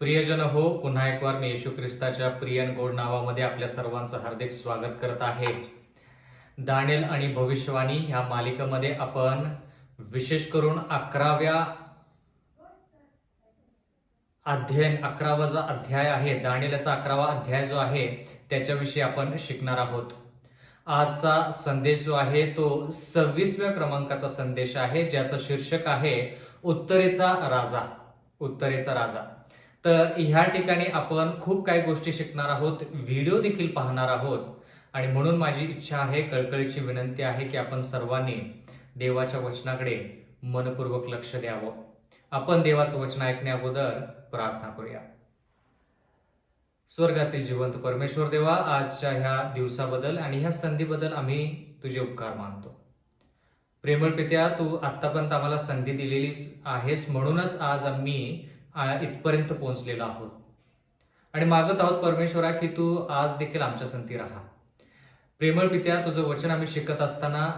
प्रियजन हो, पुन्हा एक वार मी येशू ख्रिस्ताच्या प्रिय आणि गोड नावामध्ये आपल्या सर्वांचं हार्दिक स्वागत करत आहे. दानिएल आणि भविष्यवाणी ह्या मालिकेमध्ये आपण विशेष करून 11वा जो अध्याय आहे, दानिएलचा 11वा अध्याय जो आहे त्याच्याविषयी आपण शिकणार आहोत. आजचा संदेश जो आहे तो 26व्या क्रमांकाचा संदेश आहे, ज्याचं शीर्षक आहे उत्तरेचा राजा. उत्तरेचा राजा. तर ह्या ठिकाणी आपण खूप काही गोष्टी शिकणार आहोत, व्हिडिओ देखील पाहणार आहोत. आणि म्हणून माझी इच्छा आहे, कळकळीची विनंती आहे की आपण सर्वांनी देवाच्या वचनाकडे मनपूर्वक लक्ष द्यावं. आपण देवाचं वचन ऐकण्या अगोदर प्रार्थना करूया. स्वर्गातील जिवंत परमेश्वर देवा, आजच्या ह्या दिवसाबद्दल आणि ह्या संधीबद्दल आम्ही तुझे उपकार मानतो. प्रेमळ पित्या, तू आतापर्यंत आम्हाला संधी दिलेली आहेस, म्हणूनच आज आम्ही इथपर्यंत पोहोचलेलो आहोत आणि मागत आहोत परमेश्वरा की तू आज देखील आमच्या संगती राहा. प्रेमळ पित्या, तुझं वचन आम्ही शिकत असताना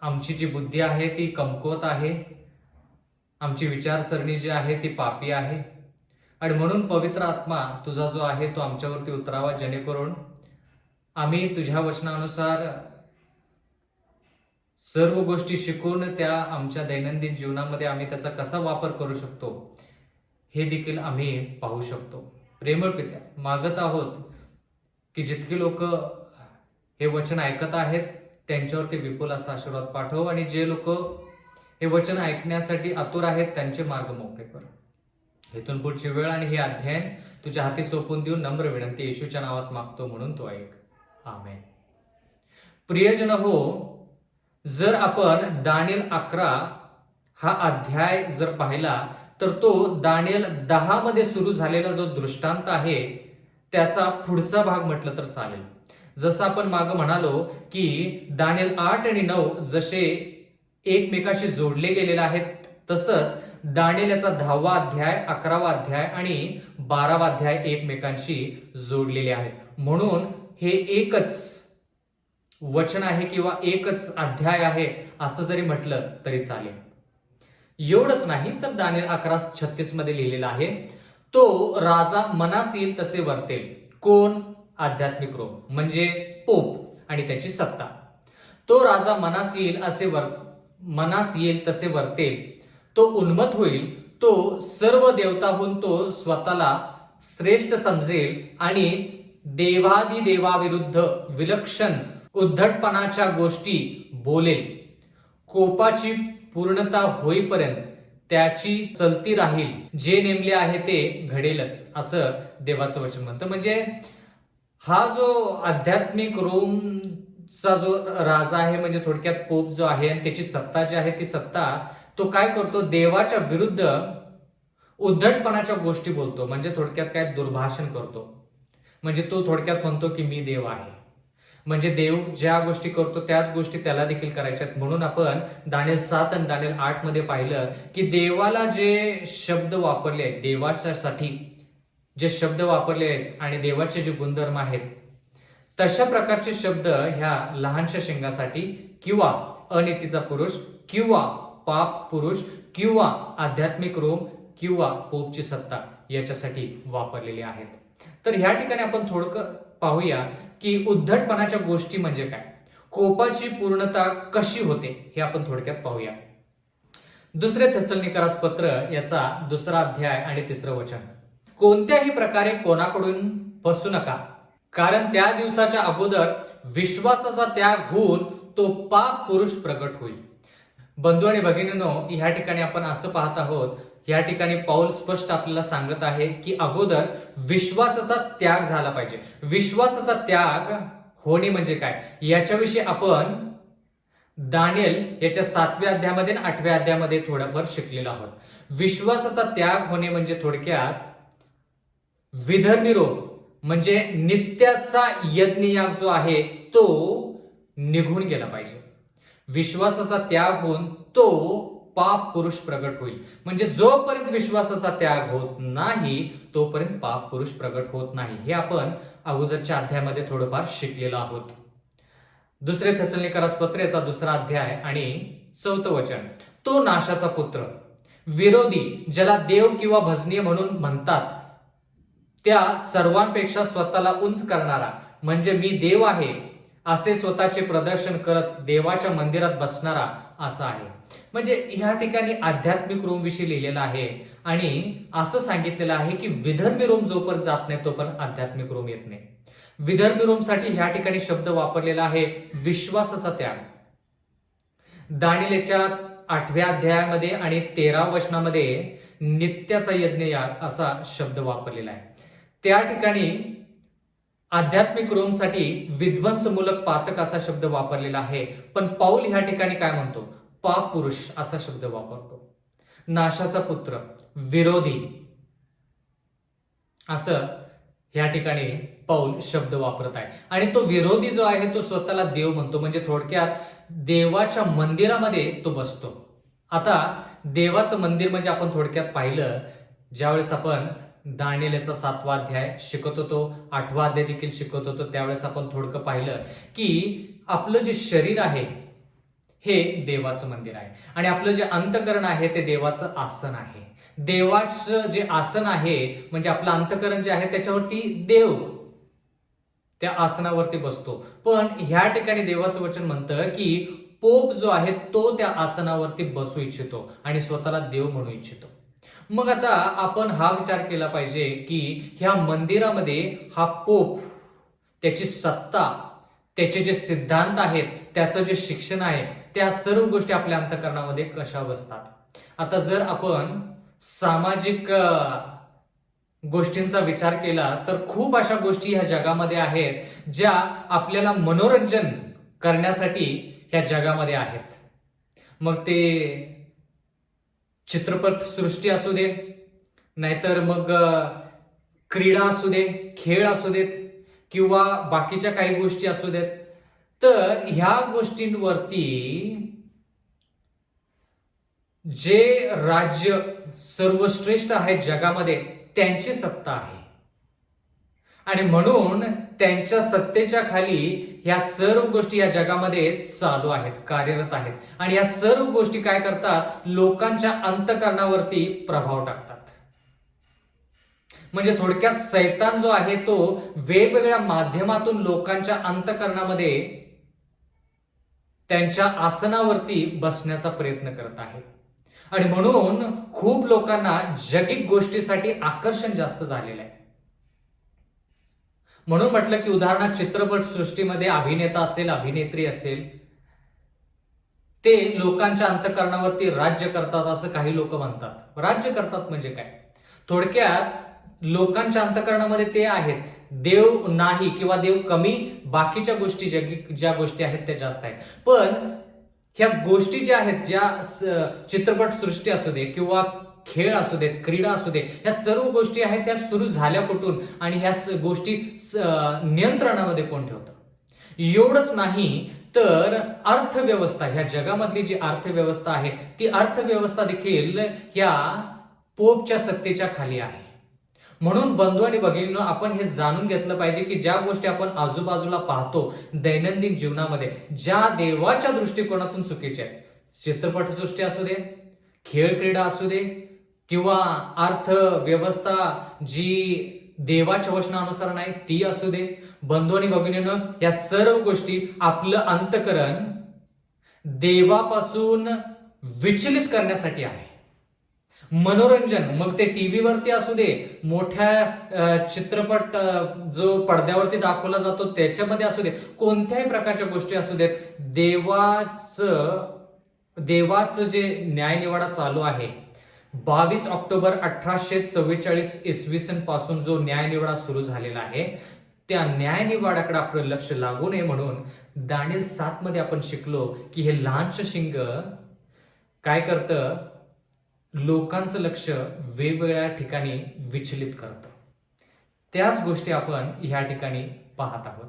आमची जी बुद्धी आहे ती कमकुवत आहे, आमची विचारसरणी जी आहे ती पापी आहे, आणि म्हणून पवित्र आत्मा तुझा जो आहे तो आमच्यावरती उतरावा, जेणेकरून आम्ही तुझ्या वचनानुसार सर्व गोष्टी शिकून त्या आमच्या दैनंदिन जीवनामध्ये आम्ही त्याचा कसा वापर करू शकतो हे देखील आम्ही पाहू शकतो. प्रेमळ पित्या, मागत आहोत की जितके लोक हे वचन ऐकत आहेत त्यांच्यावरती विपुल असा आशीर्वाद पाठव, आणि जे लोक हे वचन ऐकण्यासाठी आतुर आहेत त्यांचे मार्ग मोकळे कर. इथून पुढची वेळ आणि हे अध्ययन तुझ्या हाती सोपवून देऊन नम्र विनंती येशूच्या नावात मागतो, म्हणून तो ऐक. आमेन. प्रियजन हो, जर आपण दानिएल 11 हा अध्याय जर पाहिला तर तो दानिएल 10 मध्ये सुरू झालेला जो दृष्टांत आहे त्याचा पुढचा भाग म्हटलं तर चालेल. जसं आपण मागं म्हणालो की दानिएल 8 आणि 9 जसे एकमेकाशी जोडले गेलेले आहेत, तसंच दानिएल याचा 10वा अध्याय, 11वा अध्याय आणि 12वा अध्याय एकमेकांशी जोडलेले आहेत. म्हणून हे एकच वचन आहे किंवा एकच अध्याय आहे असं जरी म्हटलं तरी चालेल. एवढंच नाही तर दानिएल 11:36 मध्ये लिहिलेलं आहे, तो राजा मनास येईल तसे वर्तेल. कोण? आध्यात्मिक रोम म्हणजे पोप आणि त्याची सत्ता. तो राजा मनास येईल तसे वर्तेल. तो उन्मत्त होईल. तो सर्व देवताहून तो स्वतःला श्रेष्ठ समजेल आणि देवादिदेवाविरुद्ध विलक्षण उद्धटपणाच्या गोष्टी बोलेल. कोपाची पूर्णता होईपर्यंत त्याची चलती राहील. जे नेमले आहे ते घडेलच, असं देवाचं वचन म्हणतं. म्हणजे हा जो आध्यात्मिक रोमचा जो राजा आहे, म्हणजे थोडक्यात पोप जो आहे, आणि त्याची सत्ता जी आहे ती सत्ता तो काय करतो? देवाच्या विरुद्ध उद्धटपणाच्या गोष्टी बोलतो. म्हणजे थोडक्यात काय? दुर्भाषण करतो. म्हणजे तो थोडक्यात म्हणतो की मी देव आहे. म्हणजे देव ज्या गोष्टी करतो त्याच गोष्टी त्याला देखील करायच्यात. म्हणून आपण दानिएल 7 आणि दानिएल 8 मध्ये पाहिलं की देवाला जे शब्द वापरले आहेत, देवाच्यासाठी जे शब्द वापरले आहेत आणि देवाचे जे गुणधर्म आहेत, तशा प्रकारचे शब्द ह्या लहानशा शेंगासाठी किंवा अनितीचा पुरुष किंवा पाप पुरुष किंवा आध्यात्मिक रोम किंवा पोपची सत्ता याच्यासाठी वापरलेले आहेत. तर ह्या ठिकाणी आपण थोडकं पाहूया की उद्धटपणाच्या गोष्टी म्हणजे काय, कोपाची पूर्णता कशी होते हे आपण थोडक्यात पाहूया. दुसरे थेसलोनिकरास पत्र याचा 2रा अध्याय आणि 3रं वचन. कोणत्याही प्रकारे कोणाकडून फसू नका, कारण त्या दिवसाच्या अगोदर विश्वासाचा त्याग होऊन तो पाप पुरुष प्रगट होईल. बंधू आणि भगिनींनो, ह्या ठिकाणी आपण असं पाहत आहोत, या ठिकाणी पाऊल स्पष्ट आपल्याला सांगत आहे की अगोदर विश्वासाचा त्याग झाला पाहिजे. विश्वासाचा त्याग होणे म्हणजे काय याच्याविषयी आपण दानिएल याच्या 7व्या अध्यायामध्ये आणि 8व्या अध्यायामध्ये थोडाफार शिकलेलो आहोत. विश्वासाचा त्याग होणे म्हणजे थोडक्यात विधर्मी रोग, म्हणजे नित्याचा यज्ञयाग जो आहे तो निघून गेला पाहिजे. विश्वासाचा त्याग होऊन तो पाप पुरुष प्रगट होईल. म्हणजे जोपर्यंत विश्वासाचा त्याग होत नाही तोपर्यंत पाप पुरुष प्रगट होत नाही. हे आपण अगोदरच्या अध्यायामध्ये थोडंफार शिकलेलो आहोत. दुसरे थेसलोनिकरास पत्र याचा 2रा अध्याय आणि 4थं वचन. तो नाशाचा पुत्र विरोधी, ज्याला देव किंवा भजनीय म्हणून म्हणतात, त्या सर्वांपेक्षा स्वतःला उंच करणारा, म्हणजे मी देव आहे असे स्वतःचे प्रदर्शन करत देवाच्या मंदिरात बसणारा असा आहे. म्हणजे ह्या ठिकाणी आध्यात्मिक रोम विषयी लिहिलेलं आहे आणि असं सांगितलेलं आहे की विधर्मी रोम जोपर्यंत जात नाही तोपर्यंत आध्यात्मिक रोम येत नाही. विधर्मी रोमसाठी ह्या ठिकाणी शब्द वापरलेला आहे विश्वासाचा त्याग. दानिएलच्या 8व्या अध्यायामध्ये आणि 13व्या वचनामध्ये नित्याचा यज्ञ याग असा शब्द वापरलेला आहे. त्या ठिकाणी आध्यात्मिक रोमसाठी विध्वंसमूलक पातक असा शब्द वापरलेला आहे. पण पाऊल ह्या ठिकाणी काय म्हणतो? पाप पुरुष असा शब्द वापरतो. नाशाचा पुत्र, विरोधी असं ह्या ठिकाणी पाऊल शब्द वापरत आहे. आणि तो विरोधी जो आहे तो स्वतःला देव म्हणतो. म्हणजे थोडक्यात देवाच्या मंदिरामध्ये तो बसतो. आता देवाचं मंदिर म्हणजे आपण थोडक्यात पाहिलं, ज्यावेळेस आपण दानिएलचा 7वा अध्याय शिकत होतो, 8वा अध्याय देखील शिकत होतो, त्यावेळेस आपण थोडकं पाहिलं की आपलं जे शरीर आहे हे देवाचं मंदिर आहे आणि आपलं जे अंतःकरण आहे ते देवाचं आसन आहे. देवाचं जे आसन आहे म्हणजे आपलं अंतःकरण जे आहे त्याच्यावरती देव त्या आसनावरती बसतो. पण ह्या ठिकाणी देवाचं वचन म्हणतं की पोप जो आहे तो त्या आसनावरती बसू इच्छितो आणि स्वतःला देव म्हणू इच्छितो. मग आता आपण हा विचार केला पाहिजे की ह्या मंदिरामध्ये हा पोप, त्याची सत्ता, त्याचे जे सिद्धांत आहेत, त्याचं जे शिक्षण आहे, त्या सर्व गोष्टी आपल्या अंतःकरणामध्ये कशा बसतात. आता जर आपण सामाजिक गोष्टींचा विचार केला तर खूप अशा गोष्टी ह्या जगामध्ये आहेत ज्या आपल्याला मनोरंजन करण्यासाठी ह्या जगामध्ये आहेत. मग ते चित्रपट सृष्टी असू दे, नाहीतर मग क्रीडा असू दे, खेळ असू देत किंवा बाकीच्या काही गोष्टी असू देत. तर ह्या गोष्टींवरती जे राज्य सर्वश्रेष्ठ आहेत जगामध्ये त्यांची सत्ता आहे आणि म्हणून त्यांच्या सत्तेच्या खाली ह्या सर्व गोष्टी या जगामध्ये चालू आहेत, कार्यरत आहेत. आणि या सर्व गोष्टी काय करतात? लोकांच्या अंतःकरणावरती प्रभाव टाकतात. म्हणजे थोडक्यात सैतान जो आहे तो वेगवेगळ्या माध्यमातून लोकांच्या अंतःकरणामध्ये त्यांच्या आसनावरती बसण्याचा प्रयत्न करत आहे. आणि म्हणून खूप लोकांना जगिक गोष्टीसाठी आकर्षण जास्त झालेलं आहे. म्हणून म्हटलं की उदाहरणार्थ चित्रपट सृष्टीमध्ये अभिनेता असेल, अभिनेत्री असेल, ते लोकांच्या अंतःकरणावरती राज्य करतात असं काही लोक म्हणतात. राज्य करतात म्हणजे काय? थोडक्यात लोकांच्या अंतःकरणामध्ये ते आहेत, देव नाही किंवा देव कमी, बाकीच्या गोष्टी ज्या गोष्टी आहेत त्या जास्त आहेत. पण ह्या गोष्टी ज्या आहेत, ज्या चित्रपट सृष्टी असू दे किंवा खेळ असू देत, क्रीडा असू दे, ह्या सर्व गोष्टी आहेत त्या सुरू झाल्या कुठून आणि ह्या गोष्टी नियंत्रणामध्ये कोण ठेवतं? एवढंच नाही तर अर्थव्यवस्था, ह्या जगामधली जी अर्थव्यवस्था आहे ती अर्थव्यवस्था देखील ह्या पोपच्या सत्तेच्या खाली आहे. म्हणून बंधू आणि भगिनींनो, आपण हे जाणून घेतलं पाहिजे की ज्या गोष्टी आपण आजूबाजूला पाहतो दैनंदिन जीवनामध्ये, ज्या देवाच्या दृष्टिकोनातून चुकीच्या आहेत, चित्रपटसृष्टी असू दे, खेळ क्रीडा असू दे किंवा अर्थव्यवस्था जी देवाच्या वचनानुसार नाही ती असू दे, बंधू आणि भगिनींनो, या सर्व गोष्टी आपलं अंतःकरण देवापासून विचलित करण्यासाठी आहे. मनोरंजन, मग ते टीव्हीवरती असू दे, मोठ्या चित्रपट जो पडद्यावरती दाखवला जातो त्याच्यामध्ये असू दे, कोणत्याही प्रकारच्या गोष्टी असू देत, देवाचं जे न्यायनिवाडा चालू आहे, 22 ऑक्टोबर 1844 इसवी सन पासून जो न्यायनिवाडा सुरू झालेला आहे, त्या न्यायनिवाड्याकडे आपलं लक्ष लागू नये म्हणून दानिएल 7 मध्ये आपण शिकलो की हे लहानसं शिंग काय करतं? लोकांचं लक्ष वेगवेगळ्या ठिकाणी विचलित करतं. त्याच गोष्टी आपण ह्या ठिकाणी पाहत आहोत.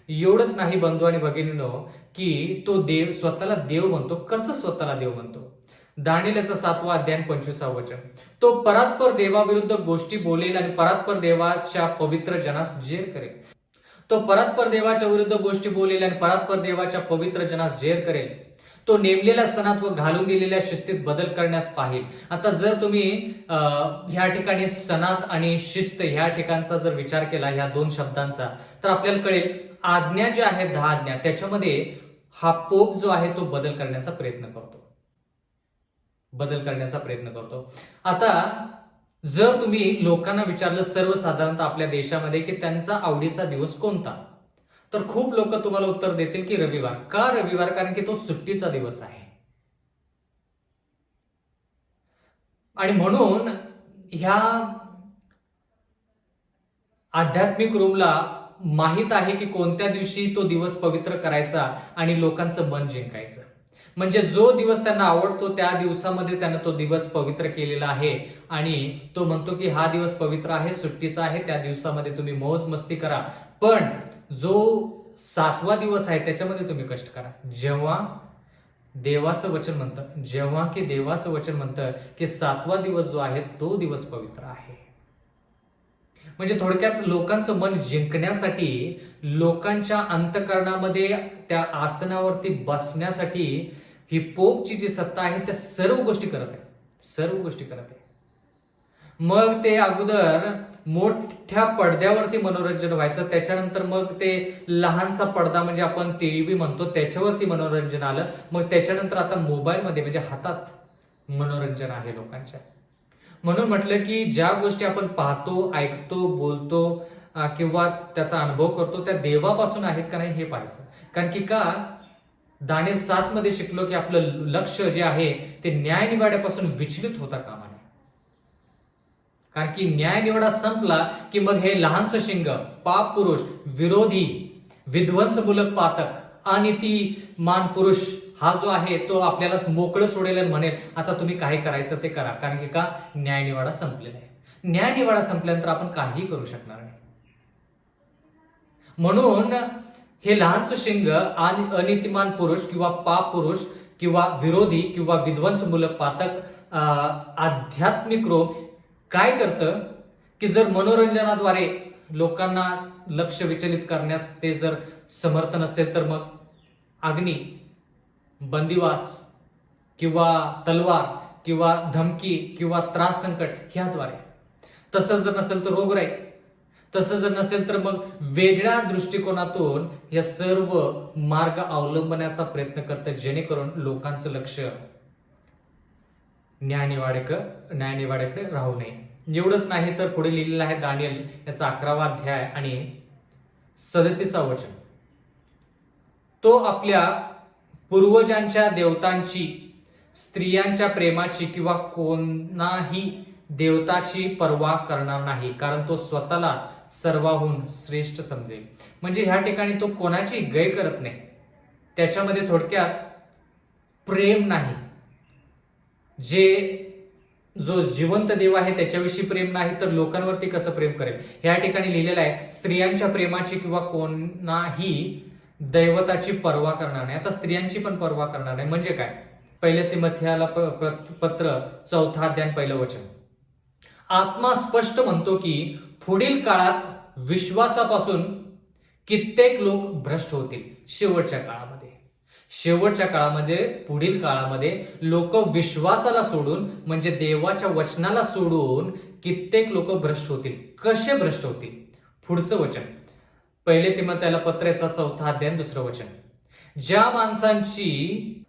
एवढंच नाही बंधू आणि भगिनींनो, की तो देव स्वतःला देव म्हणतो. कसं स्वतःला देव म्हणतो? दानिएलचा 7वा अध्याय 25वा वचन, तो परात्पर देवाविरुद्ध गोष्टी बोलेल आणि परात्पर देवाच्या पवित्र जनास जेर करेल. तो परात्पर देवाच्या विरुद्ध गोष्टी बोलेल आणि परात्पर देवाच्या पवित्र जनास जेर करेल. तो नेमलेल्या सणात व घालून दिलेल्या शिस्तीत बदल करण्यास पाहिल. आता जर तुम्ही ह्या ठिकाणी सणात आणि शिस्त ह्या ठिकाणचा जर विचार केला ह्या दोन शब्दांचा, तर आपल्याला कळेल आज्ञा ज्या आहेत 10 आज्ञा त्याच्यामध्ये हा पोप जो आहे तो बदल करण्याचा प्रयत्न करतो. आता जर तुम्ही लोकांना विचारलं सर्वसाधारणतः आपल्या देशामध्ये की त्यांचा आवडीचा दिवस कोणता, तर खूप लोक तुम्हाला उत्तर देतील की रविवार. का रविवार? कारण की तो सुट्टीचा दिवस आहे. आणि म्हणून ह्या आध्यात्मिक रूमला माहित आहे की कोणत्या दिवशी तो दिवस पवित्र करायचा आणि लोकांचं मन जिंकायचं. म्हणजे जो दिवस त्यांना आवडतो त्या दिवसामध्ये त्यानं तो दिवस पवित्र केलेला आहे आणि तो म्हणतो की हा दिवस पवित्र आहे, सुट्टीचा आहे, त्या दिवसामध्ये तुम्ही मौज मस्ती करा. पण जो 7वा दिवस आहे त्याच्यामध्ये तुम्ही कष्ट करा. जेव्हा देवाचं वचन म्हणतं की 7वा दिवस जो आहे तो दिवस पवित्र आहे. म्हणजे थोडक्यात लोकांचं मन जिंकण्यासाठी, लोकांच्या अंतःकरणामध्ये त्या आसनावरती बसण्यासाठी ही पोपची जी सत्ता आहे त्या सर्व गोष्टी करत आहे. मग ते अगोदर मोठ्या पडद्यावरती मनोरंजन व्हायचं, त्याच्यानंतर मग ते लहानसा पडदा म्हणजे आपण टीव्ही म्हणतो त्याच्यावरती मनोरंजन आलं, मग त्याच्यानंतर आता मोबाईलमध्ये म्हणजे हातात मनोरंजन आहे लोकांच्या. म्हणून म्हटलं की ज्या गोष्टी आपण पाहतो, ऐकतो, बोलतो किंवा त्याचा अनुभव करतो त्या देवापासून आहेत का नाही हे पाहायचं. कारण की का दानिएल 7 मध्ये शिकलो की आपलं लक्ष जे आहे ते न्यायनिवाड्यापासून विचलित होता कामा नये. कारण की न्यायनिवाडा संपला की मग हे लहानसं शिंग, पाप पुरुष, विरोधी, विध्वंसमूलक पातक, अनितिमान पुरुष हा जो आहे तो आपल्याला मोकळं सोडेल आणि म्हणेल आता तुम्ही काय करायचं ते करा. कारण की का न्यायनिवाडा संपलेला आहे. न्यायनिवाडा संपल्यानंतर आपण काहीही करू शकणार नाही. म्हणून हे लहानसं शिंग आणि अनितिमान पुरुष किंवा पाप पुरुष किंवा विरोधी किंवा विध्वंसमूलक पातक आध्यात्मिक रोग काय करतं की जर मनोरंजनाद्वारे लोकांना लक्ष विचलित करण्यास ते जर समर्थ नसेल तर मग अग्नी, बंदिवास किंवा तलवार किंवा धमकी किंवा त्रास संकट ह्याद्वारे, तसं जर नसेल तर रोगराई, तसं जर नसेल तर मग वेगळ्या दृष्टिकोनातून या सर्व मार्ग अवलंबण्याचा प्रयत्न करतात जेणेकरून लोकांचं लक्ष न्यायनिवाड्याकडे राहू नये. एवढंच नाही तर पुढे लिहिलेलं आहे दानिएल याचा 11वा अध्याय आणि 37वा वचन. तो आपल्या पूर्वजांच्या देवतांची, स्त्रियांच्या प्रेमाची किंवा कोणाही देवताची पर्वा करणार नाही, कारण तो स्वतःला सर्वाहून श्रेष्ठ समजेल. म्हणजे ह्या ठिकाणी तो कोणाची गय करत नाही. त्याच्यामध्ये थोडक्यात प्रेम नाही. जो जिवंत देव आहे त्याच्याविषयी प्रेम नाही तर लोकांवरती कसं प्रेम करेल. ह्या ठिकाणी लिहिलेलं आहे स्त्रियांच्या प्रेमाची किंवा कोणाही दैवताची पर्वा करणार नाही. आता स्त्रियांची पण पर्वा करणार नाही म्हणजे काय? 1 तिमोथेयाला पत्र 4 अध्याय 1 वचन. आत्मा स्पष्ट म्हणतो की पुढील काळात विश्वासापासून कित्येक लोक भ्रष्ट होतील. शेवटच्या काळामध्ये पुढील काळामध्ये लोक विश्वासाला सोडून म्हणजे देवाच्या वचनाला सोडून कित्येक लोक भ्रष्ट होतील. कसे भ्रष्ट होतील? पुढचं वचन 1 तिमोथेयाला पत्राचा 4 अध्याय 2 वचन. ज्या माणसांची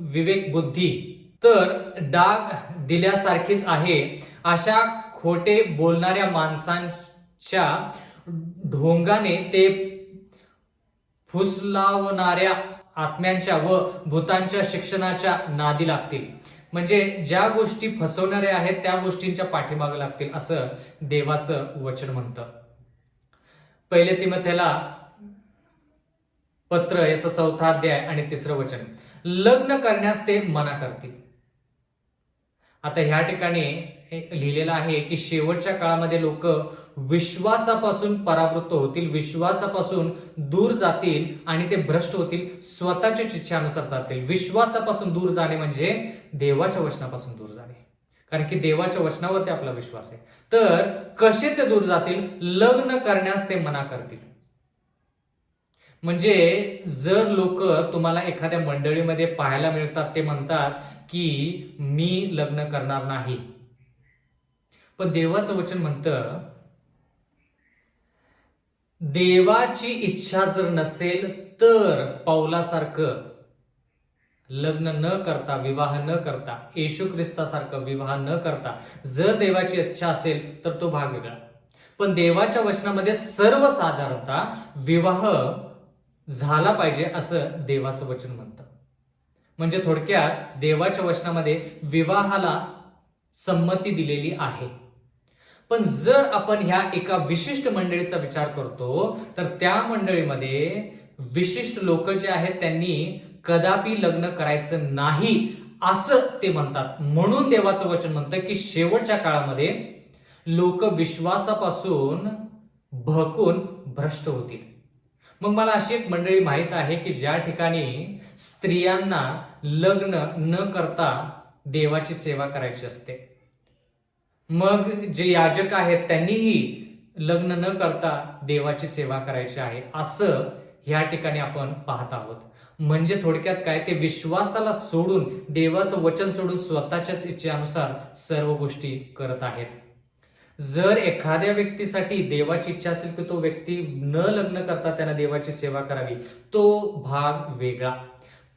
विवेक बुद्धी तर डाग दिल्यासारखीच आहे, अशा खोटे बोलणाऱ्या माणसांच्या ढोंगाने ते फुसलावणाऱ्या आत्म्यांच्या व भूतांच्या शिक्षणाच्या नादी लागतील. म्हणजे ज्या गोष्टी फसवणाऱ्या आहेत त्या गोष्टींच्या पाठीमागे लागतील असं देवाचं वचन म्हणतं. 1 तिमोथेयाला पत्र याचा 4 अध्याय आणि 3 वचन. लग्न करण्यास ते मना करतील. आता ह्या ठिकाणी लिहिलेलं आहे की शेवटच्या काळामध्ये लोक विश्वासापासून परावृत्त होतील, विश्वासापासून दूर जातील आणि ते भ्रष्ट होतील, स्वतःच्या इच्छेनुसार जातील. विश्वासापासून दूर जाणे म्हणजे देवाच्या वचनापासून दूर जाणे. कारण की देवाच्या वचनावरती आपला विश्वास आहे. तर कसे ते दूर जातील? लग्न करण्यास ते मना करतील. म्हणजे जर लोक तुम्हाला एखाद्या मंडळीमध्ये पाहायला मिळतात, ते म्हणतात की मी लग्न करणार नाही, पण देवाचं वचन म्हणतं देवाची इच्छा जर नसेल तर पौलासारखं लग्न न करता, विवाह न करता, येशू ख्रिस्तासारखं विवाह न करता जर देवाची इच्छा असेल तर तो भाग वेगळा. पण देवाच्या वचनामध्ये सर्वसाधारणतः विवाह झाला पाहिजे असं देवाचं वचन म्हणतं. म्हणजे थोडक्यात देवाच्या वचनामध्ये विवाहाला संमती दिलेली आहे. पण जर आपण ह्या एका विशिष्ट मंडळीचा विचार करतो तर त्या मंडळीमध्ये विशिष्ट लोक जे आहेत त्यांनी कदापि लग्न करायचं नाही असं ते म्हणतात. म्हणून देवाचं वचन म्हणतं की शेवटच्या काळामध्ये लोक विश्वासापासून भटकून भ्रष्ट होतील. मग मला अशी एक मंडळी माहित आहे की ज्या ठिकाणी स्त्रियांना लग्न न करता देवाची सेवा करायची असते. मग जे याजक आहेत त्यांनीही लग्न न करता देवाची सेवा करायची आहे असं ह्या ठिकाणी आपण पाहत आहोत. म्हणजे थोडक्यात काय, ते विश्वासाला सोडून, देवाचं वचन सोडून स्वतःच्याच इच्छेनुसार सर्व गोष्टी करत आहेत. जर एखाद्या व्यक्तीसाठी देवाची इच्छा असेल की तो व्यक्ती न लग्न करता त्यानं देवाची सेवा करावी, तो भाग वेगळा.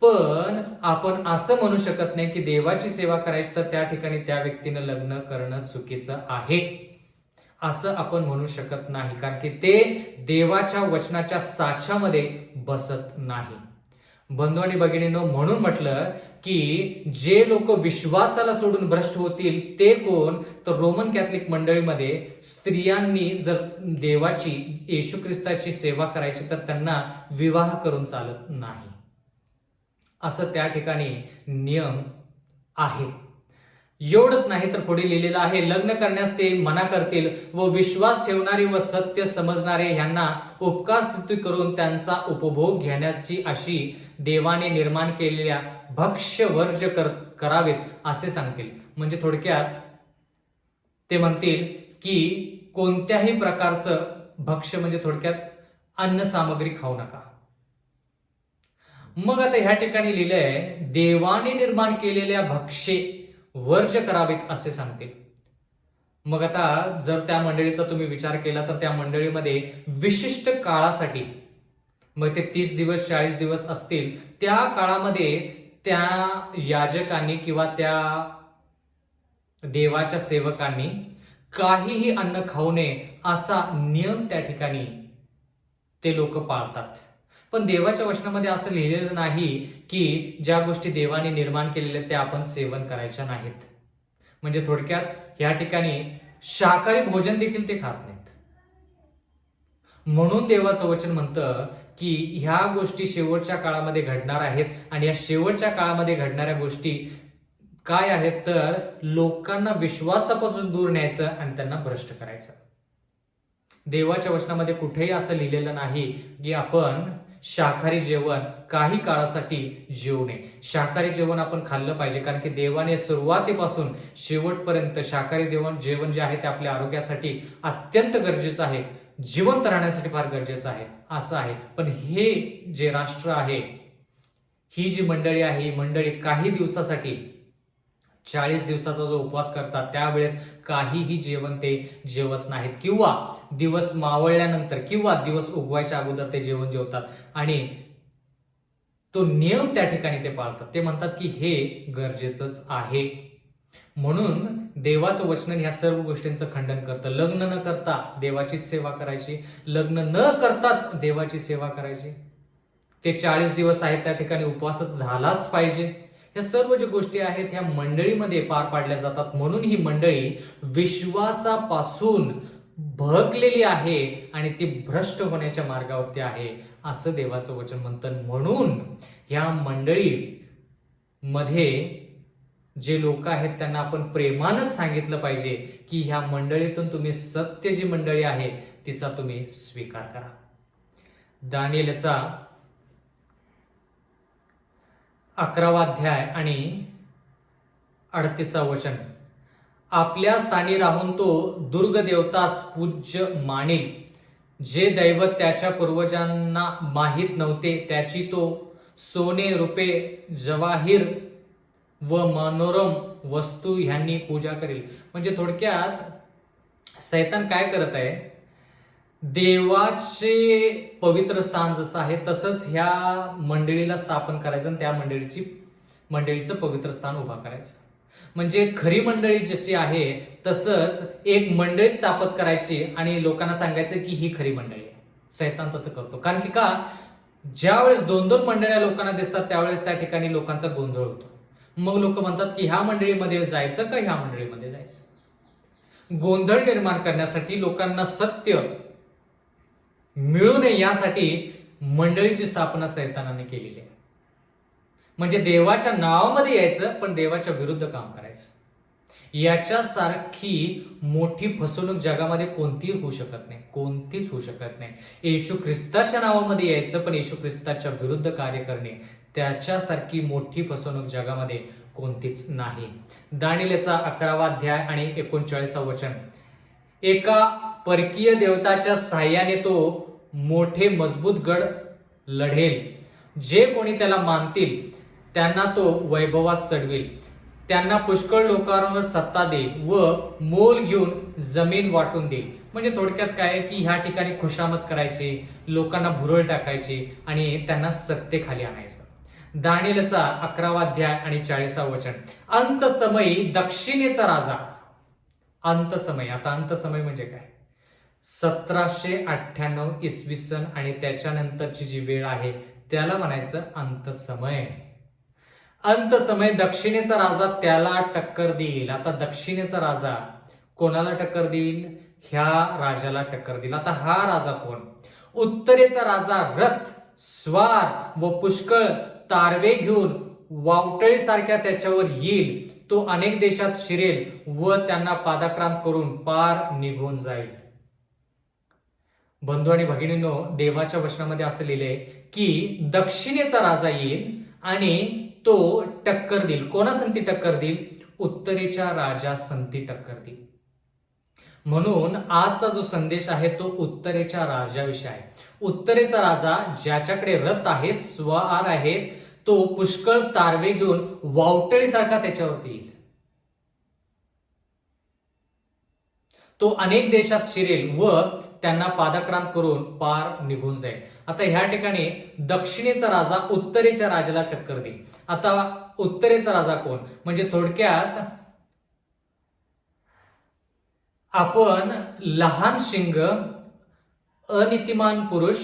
पण आपण असं म्हणू शकत नाही की देवाची सेवा करायची तर त्या ठिकाणी त्या व्यक्तीनं लग्न करणं चुकीचं आहे असं आपण म्हणू शकत नाही, कारण की ते देवाच्या वचनाच्या साच्यामध्ये बसत नाही. बंधू आणि भगिनींनो, म्हणून म्हटलं की जे लोक विश्वासाला सोडून भ्रष्ट होतील ते कोण, तर रोमन कॅथलिक मंडळीमध्ये स्त्रियांनी जर देवाची, येशू ख्रिस्ताची सेवा करायची तर त्यांना विवाह करून चालत नाही असं त्या ठिकाणी नियम आहे. एवढंच नाही तर पुढे लिहिलेलं आहे, लग्न करण्यास ते मना करतील व विश्वास ठेवणारे व सत्य समजणारे ह्यांना उपकार स्तुती करून त्यांचा उपभोग घेण्याची अशी देवाने निर्माण केलेल्या भक्ष्य वर्ज करावेत असे सांगतील. म्हणजे थोडक्यात ते म्हणतील की कोणत्याही प्रकारचं भक्ष्य म्हणजे थोडक्यात अन्न सामग्री खाऊ नका. मग आता ह्या ठिकाणी लिहिलंय देवाने निर्माण केलेल्या भक्ष्ये वर्ज करावेत असे सांगतील. मग आता जर त्या मंडळीचा तुम्ही विचार केला तर त्या मंडळीमध्ये विशिष्ट काळासाठी, मग ते 30 दिवस 40 दिवस असतील, त्या काळामध्ये त्या याजकांनी किंवा त्या देवाच्या सेवकांनी काहीही अन्न खाऊ नये असा नियम त्या ठिकाणी ते लोक पाळतात. पण देवाच्या वचनामध्ये असं लिहिलेलं नाही की ज्या गोष्टी देवाने निर्माण केलेल्या त्या आपण सेवन करायच्या नाहीत. म्हणजे थोडक्यात या ठिकाणी शाकाहारी भोजन देखील ते खात नाहीत. म्हणून देवाचं वचन म्हणतं की ह्या गोष्टी शेवटच्या काळामध्ये घडणार आहेत आणि या शेवटच्या काळामध्ये घडणाऱ्या गोष्टी काय आहेत, तर लोकांना विश्वासापासून दूर न्यायचं आणि त्यांना भ्रष्ट करायचं. देवाच्या वचनामध्ये कुठेही असं लिहिलेलं नाही की आपण शाकाहारी जेवण काही काळासाठी जेवू नये. शाकाहारी जेवण आपण खाल्लं पाहिजे, कारण की देवाने सुरुवातीपासून शेवटपर्यंत शाकाहारी जेवण जे आहे ते आपल्या आरोग्यासाठी अत्यंत गरजेचं आहे, जिवंत राहण्यासाठी फार गरजेचं आहे असं आहे. पण हे जे राष्ट्र आहे, ही जी मंडळी आहे, ही मंडळी काही दिवसासाठी 40 दिवसाचा जो उपवास करतात त्यावेळेस काहीही जेवण ते जेवत नाहीत, किंवा दिवस मावळल्यानंतर किंवा दिवस उगवायच्या अगोदर ते जेवण जेवतात आणि तो नियम त्या ठिकाणी ते पाळतात. ते म्हणतात की हे गरजेचंच आहे. म्हणून देवाचं वचन ह्या सर्व गोष्टींचं खंडन करतं. लग्न न करता देवाचीच सेवा करायची, लग्न न करताच देवाची सेवा करायची, ते 40 दिवस आहेत त्या ठिकाणी उपवासच झालाच पाहिजे. या सर्व ज्या गोष्टी आहेत ह्या मंडळीमध्ये पार पाडल्या जातात. म्हणून ही मंडळी विश्वासापासून भडकलेली आहे आणि ती भ्रष्ट होण्याच्या मार्गावरती आहे असं देवाचं वचन म्हणतं. म्हणून ह्या मंडळीमध्ये जे लोक आहेत त्यांना आपण प्रेमानच सांगितलं पाहिजे की ह्या मंडळीतून तुम्ही सत्य जी मंडळी आहे तिचा तुम्ही स्वीकार करा. दानिएलचा 11वा अध्याय आणि 38 वचन, आपल्या स्थानी राहून तो दुर्ग देवतास पूज्य मानेल, जे दैवत त्याच्या पूर्वजांना माहीत नव्हते त्याची तो सोने रुपे जवाहीर व मनोरम वस्तू ह्यांनी पूजा करेल. म्हणजे थोडक्यात सैतान काय करत आहे, देवाचे पवित्र स्थान जसं आहे तसंच ह्या मंडळीला स्थापन करायचं आणि त्या मंडळीचं पवित्र स्थान उभा करायचं. म्हणजे खरी मंडळी जशी आहे तसंच एक मंडळी स्थापित करायची आणि लोकांना सांगायचं की ही खरी मंडळी आहे. सैतान तसं करतो. कारण की का, ज्या वेळेस दोन दोन मंडळ्या लोकांना दिसतात त्यावेळेस त्या ठिकाणी लोकांचा गोंधळ होतो. मग लोक म्हणतात की ह्या मंडळीमध्ये जायचं का ह्या मंडळीमध्ये जायचं. गोंधळ निर्माण करण्यासाठी, लोकांना सत्य मिळू नये यासाठी मंडळीची स्थापना सैतानाने केलेली आहे. म्हणजे देवाच्या नावामध्ये यायचं पण देवाच्या विरुद्ध काम करायचं. याच्यासारखी मोठी फसवणूक जगामध्ये कोणतीही होऊ शकत नाही, कोणतीच होऊ शकत नाही. येशू ख्रिस्ताच्या नावामध्ये यायचं पण येशू ख्रिस्ताच्या विरुद्ध कार्य करणे, त्याच्यासारखी मोठी फसवणूक जगामध्ये कोणतीच नाही. दानियेलचा 11वा अध्याय आणि 39व वचन. एका परकीय देवताच्या साह्याने तो मोठे मजबूत गड लढेल. जे कोणी त्याला मानतील त्यांना तो वैभवात चढवेल. त्यांना पुष्कळ लोकांवर सत्ता देईल व मोल घेऊन जमीन वाटून देईल. म्हणजे थोडक्यात काय की ह्या ठिकाणी खुशामत करायची, लोकांना भुरळ टाकायची आणि त्यांना सत्तेखाली आणायचं. दानियेलचा 11वा अध्याय आणि 40व वचन. अंतसमयी दक्षिणेचा राजा. अंतसमय, आता अंतसमय म्हणजे काय, 1798 इसवी सन आणि त्याच्यानंतरची जी वेळ आहे त्याला म्हणायचं अंतसमय. अंतसमय दक्षिणेचा राजा त्याला टक्कर देईल. आता दक्षिणेचा राजा कोणाला टक्कर देईल, ह्या राजाला टक्कर देईल. आता हा राजा कोण, उत्तरेचा राजा रथ स्वार व पुष्कळ तारवे घेऊन वावटळीसारख्या त्याच्यावर येईल. तो अनेक देशात शिरेल व त्यांना पादाक्रांत करून पार निघून जाईल. बंधू आणि भगिनींनो, देवाच्या वचनामध्ये असं लिहिलंय की दक्षिणेचा राजा येईल आणि तो टक्कर देईल. कोणासंती टक्कर देईल, उत्तरेच्या राजा संती टक्कर देईल. म्हणून आजचा जो संदेश आहे तो उत्तरेच्या राजाविषयी आहे. उत्तरेचा राजा ज्याच्याकडे रथ आहे, स्वार आहे, तो पुष्कळ तारवे घेऊन वावटळीसारखा त्याच्यावरती येईल. तो अनेक देशात शिरेल व त्यांना पादाक्रांत करून पार निघून जाईल. आता ह्या ठिकाणी दक्षिणेचा राजा उत्तरेच्या राजाला टक्कर देईल. आता उत्तरेचा राजा कोण, म्हणजे थोडक्यात आपण लहान शिंग, अनितिमान पुरुष,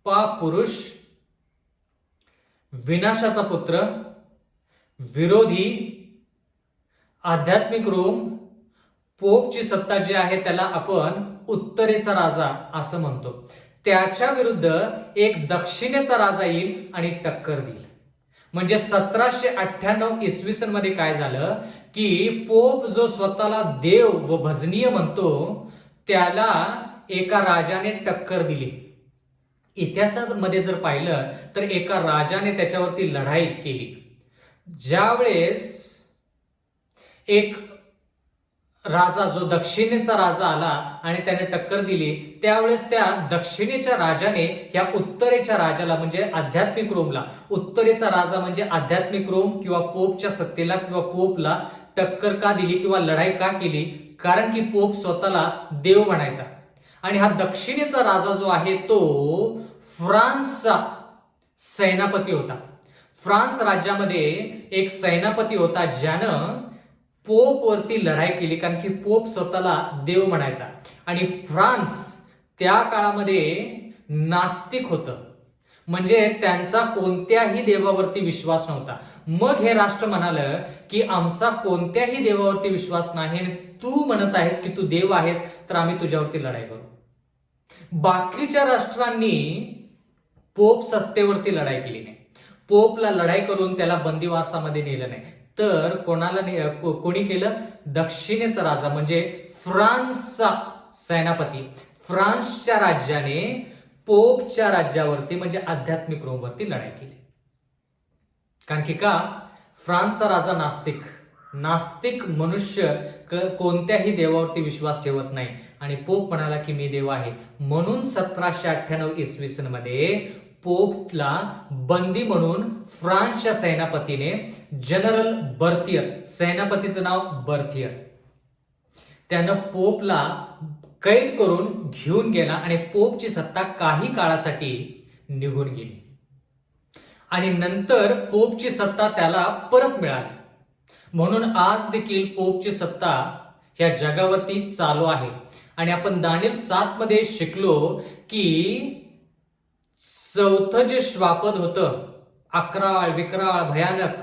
पाप पुरुष, विनाशाचा पुत्र, विरोधी, आध्यात्मिक रोम, पोपची सत्ता जी आहे त्याला आपण उत्तरेचा राजा असं म्हणतो. त्याच्या विरुद्ध एक दक्षिणेचा राजा येईल आणि टक्कर देईल. म्हणजे 1798 इसवी सन मध्ये काय झालं की पोप जो स्वतःला देव व भजनीय म्हणतो त्याला एका राजाने टक्कर दिली. इतिहासामध्ये जर पाहिलं तर एका राजाने त्याच्यावरती लढाई केली. ज्यावेळेस एक राजा जो दक्षिणेचा राजा आला आणि त्याने टक्कर दिली, त्यावेळेस त्या दक्षिणेच्या राजाने या उत्तरेच्या राजाला म्हणजे आध्यात्मिक रोमला, उत्तरेचा राजा म्हणजे आध्यात्मिक रोम किंवा पोपच्या सत्तेला किंवा पोपला टक्कर का दिली किंवा लढाई का केली, कारण की पोप स्वतःला देव म्हणायचा. आणि हा दक्षिणेचा राजा जो आहे तो फ्रान्सचा सेनापती होता. फ्रान्स राज्यामध्ये एक सेनापती होता ज्यानं पोप वरती लढाई केली, कारण की पोप स्वतःला देव म्हणायचा. आणि फ्रान्स त्या काळामध्ये नास्तिक होतं, म्हणजे त्यांचा कोणत्याही देवावरती विश्वास नव्हता. मग हे राष्ट्र म्हणालं की आमचा कोणत्याही देवावरती विश्वास नाही आणि तू म्हणत आहेस की तू देव आहेस तर आम्ही तुझ्यावरती लढाई करू. बाकीच्या राष्ट्रांनी पोप सत्तेवरती लढाई केली नाही. पोपला लढाई करून त्याला बंदिवासामध्ये नेलं नाही. तर कोणी केलं, दक्षिणेचा राजा म्हणजे फ्रान्सचा सेनापती, फ्रान्सच्या राज्याने पोपच्या राज्यावरती म्हणजे आध्यात्मिक रोमवरती लढाई केली. कारण की का, फ्रान्सचा राजा नास्तिक, नास्तिक मनुष्य कोणत्याही देवावरती विश्वास ठेवत नाही आणि पोप म्हणाला की मी देव आहे. म्हणून 1798 इसवी सन मध्ये पोपला बंदी म्हणून फ्रान्सच्या सेनापतीने जनरल बर्थियर, सेनापतीचं नाव बर्थियर, त्यानं पोपला कैद करून घेऊन गेला आणि पोपची सत्ता काही काळासाठी निघून गेली आणि नंतर पोपची सत्ता त्याला परत मिळाली. म्हणून आज देखील पोपची सत्ता ह्या जगावरती चालू आहे. आणि आपण दानिएल 7 मध्ये शिकलो की चौथं जे श्वापद होतं, अक्राळ विक्राळ भयानक,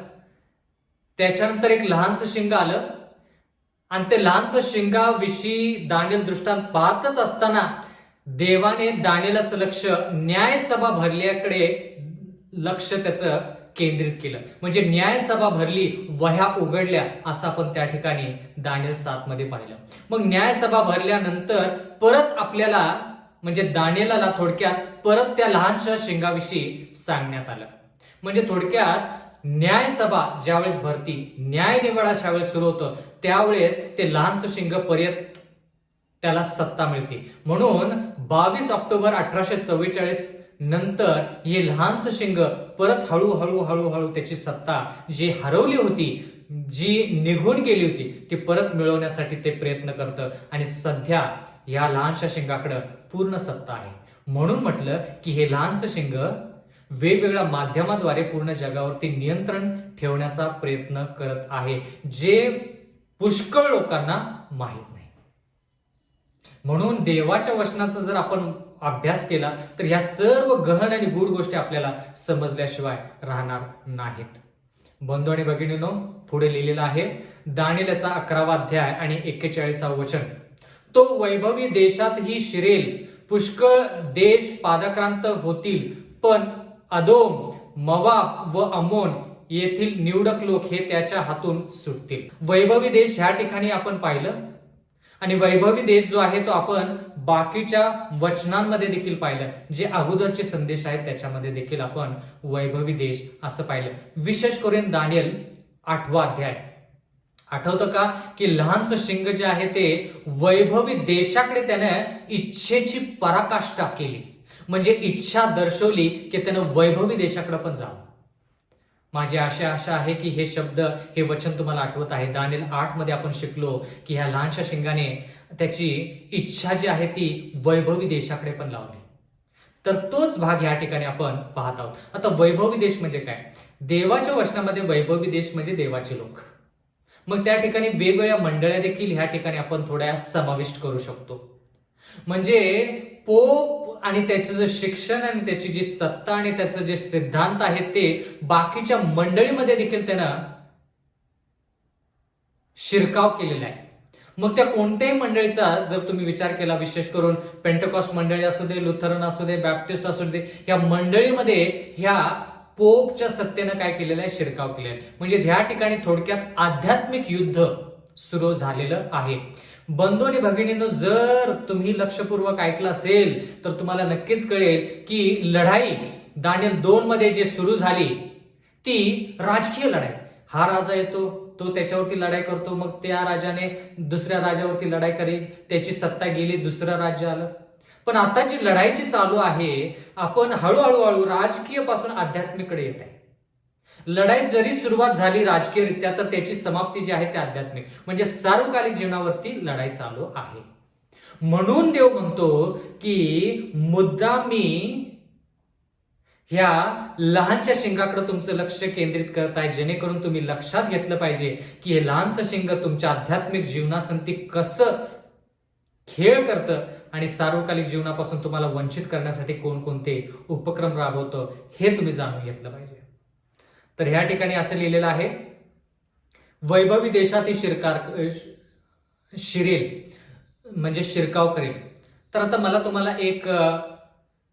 त्याच्यानंतर एक लहानसं शिंग आलं आणि ते लहानसं शिंगाविषयी दानिएल दृष्टांत पाहतच असताना देवाने दानिएलाचं लक्ष न्यायसभा भरल्याकडे लक्ष त्याचं केंद्रित केलं. म्हणजे न्यायसभा भरली, वह्या उघडल्या, असं आपण त्या ठिकाणी दानिएल 7 मध्ये पाहिलं. मग न्यायसभा भरल्यानंतर परत आपल्याला म्हणजे दानिएलाला थोडक्यात परत त्या लहानशा शिंगाविषयी सांगण्यात आलं. म्हणजे थोडक्यात न्यायसभा ज्यावेळेस भरती, न्याय निवाडा ज्यावेळेस सुरू होतं, त्यावेळेस ते लहानसं शिंग पर्यंत त्याला सत्ता मिळते. म्हणून 22 ऑक्टोबर 1844 नंतर हे लहानसं शिंग परत हळूहळू त्याची सत्ता जी हरवली होती, जी निघून गेली होती, ती परत मिळवण्यासाठी ते प्रयत्न करतं आणि सध्या या लहानशा शिंगाकडे पूर्ण सत्ता आहे. म्हणून म्हटलं की हे लहानसं शिंग वेगवेगळ्या माध्यमाद्वारे पूर्ण जगावरती नियंत्रण ठेवण्याचा प्रयत्न करत आहे, जे पुष्कळ लोकांना माहीत नाही. म्हणून देवाच्या वचनाचा जर आपण अभ्यास केला तर ह्या सर्व गहन आणि गूढ गोष्टी आपल्याला समजल्याशिवाय राहणार नाहीत. बंधू आणि भगिनींनो, पुढे लिहिलेला आहे दानिएलचा 11वा अध्याय आणि 41वे वचन. तो वैभवी देशातही शिरेल, पुष्कळ देश पादाक्रांत होतील, पण अदोम, मवाब व अमोन येथील निवडक लोक हे त्याच्या हातून सुटतील. वैभवी देश ह्या ठिकाणी आपण पाहिलं आणि वैभवी देश जो आहे तो आपण बाकीच्या वचनांमध्ये देखील पाहिलं. जे अगोदरचे संदेश आहेत त्याच्यामध्ये देखील आपण वैभवी देश असं पाहिलं. विशेष करून दानिएल 8वा अध्याय, आठवतं का की लहानसं शिंग जे आहे ते वैभवी देशाकडे त्यानं इच्छेची पराकाष्ठा केली. म्हणजे इच्छा दर्शवली की त्यानं वैभवी देशाकडे पण जावं. माझी आशा आहे की हे शब्द, हे वचन तुम्हाला आठवत आहे. दानिएल 8 मध्ये आपण शिकलो की ह्या लहानशा शिंगाने त्याची इच्छा जी आहे ती वैभवी देशाकडे पण लावली. तर तोच भाग या ठिकाणी आपण पाहत आहोत. आता वैभवी देश म्हणजे काय? देवाच्या वचनामध्ये वैभवी देश म्हणजे देवाचे लोक. मग त्या ठिकाणी वेगवेगळ्या मंडळ्या देखील ह्या ठिकाणी आपण थोड्या समाविष्ट करू शकतो. म्हणजे पोप आणि त्याचं जे शिक्षण आणि त्याची जी सत्ता आणि त्याचं जे सिद्धांत आहेत ते बाकीच्या मंडळीमध्ये देखील त्यानं शिरकाव केलेला आहे. मग त्या कोणत्याही मंडळीचा जर तुम्ही विचार केला, विशेष करून पेंटकॉस्ट मंडळी असू दे, लुथरन असू दे, बॅप्टिस्ट असू दे, या मंडळीमध्ये ह्या पोपच्या सत्तेनं काय केलेलं आहे? शिरकाव केलेला आहे. म्हणजे ह्या ठिकाणी थोडक्यात आध्यात्मिक युद्ध सुरू झालेलं आहे. बंधू आणि भगिनींनो, जर तुम्ही लक्षपूर्वक ऐकलं असेल तर तुम्हाला नक्कीच कळेल की लढाई दानिएल 2 मध्ये जे सुरू झाली ती राजकीय लढाई. हा राजा येतो, तो त्याच्यावरती लढाई करतो, मग त्या राजाने दुसऱ्या राजावरती लढाई करी, त्याची सत्ता गेली, दुसरं राज्य आलं. पण आता जी लढाईची चालू आहे, आपण हळूहळू राजकीय पासून आध्यात्मिकडे येत आहे. लढाई जरी सुरुवात झाली राजकीयरित्या तर त्याची समाप्ती जी आहे ती आध्यात्मिक, म्हणजे सार्वकालिक जीवनावरती लढाई चालू आहे. म्हणून देव म्हणतो की मुद्दामी ह्या लहानशा शिंगाकडे तुमचं लक्ष केंद्रित करताय, जेणेकरून तुम्ही लक्षात घेतलं पाहिजे की हे लहानसं शिंग तुमच्या आध्यात्मिक जीवनासंती कसं खेळ करतं आणि सार्वकालिक जीवनापासून तुम्हाला वंचित करण्यासाठी कोणकोणते उपक्रम राबवतं हे तुम्ही जाणून घेतलं पाहिजे. तर ह्या ठिकाणी असं लिहिलेलं आहे, वैभवी देशातील शिरेल म्हणजे शिरकाव करेल. तर आता मला तुम्हाला एक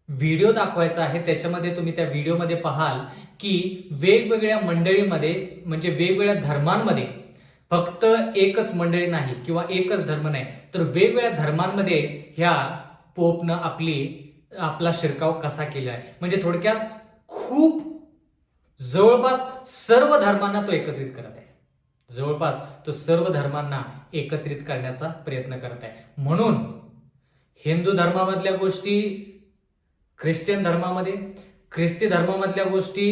व्हिडिओ दाखवायचा आहे. त्याच्यामध्ये तुम्ही त्या व्हिडिओमध्ये पाहाल की वेगवेगळ्या मंडळीमध्ये म्हणजे वेगवेगळ्या धर्मांमध्ये फक्त एकच मंडळी नाही किंवा एकच धर्म नाही, तर वेगवेगळ्या धर्मांमध्ये ह्या पोपनं आपला शिरकाव कसा केला आहे. म्हणजे थोडक्यात खूप जवळपास सर्व धर्मांना तो एकत्रित करत आहे. जवळपास तो सर्व धर्मांना एकत्रित करण्याचा प्रयत्न करत आहे. म्हणून हिंदू धर्मामधल्या गोष्टी ख्रिश्चन धर्मामध्ये, ख्रिस्ती धर्मामधल्या गोष्टी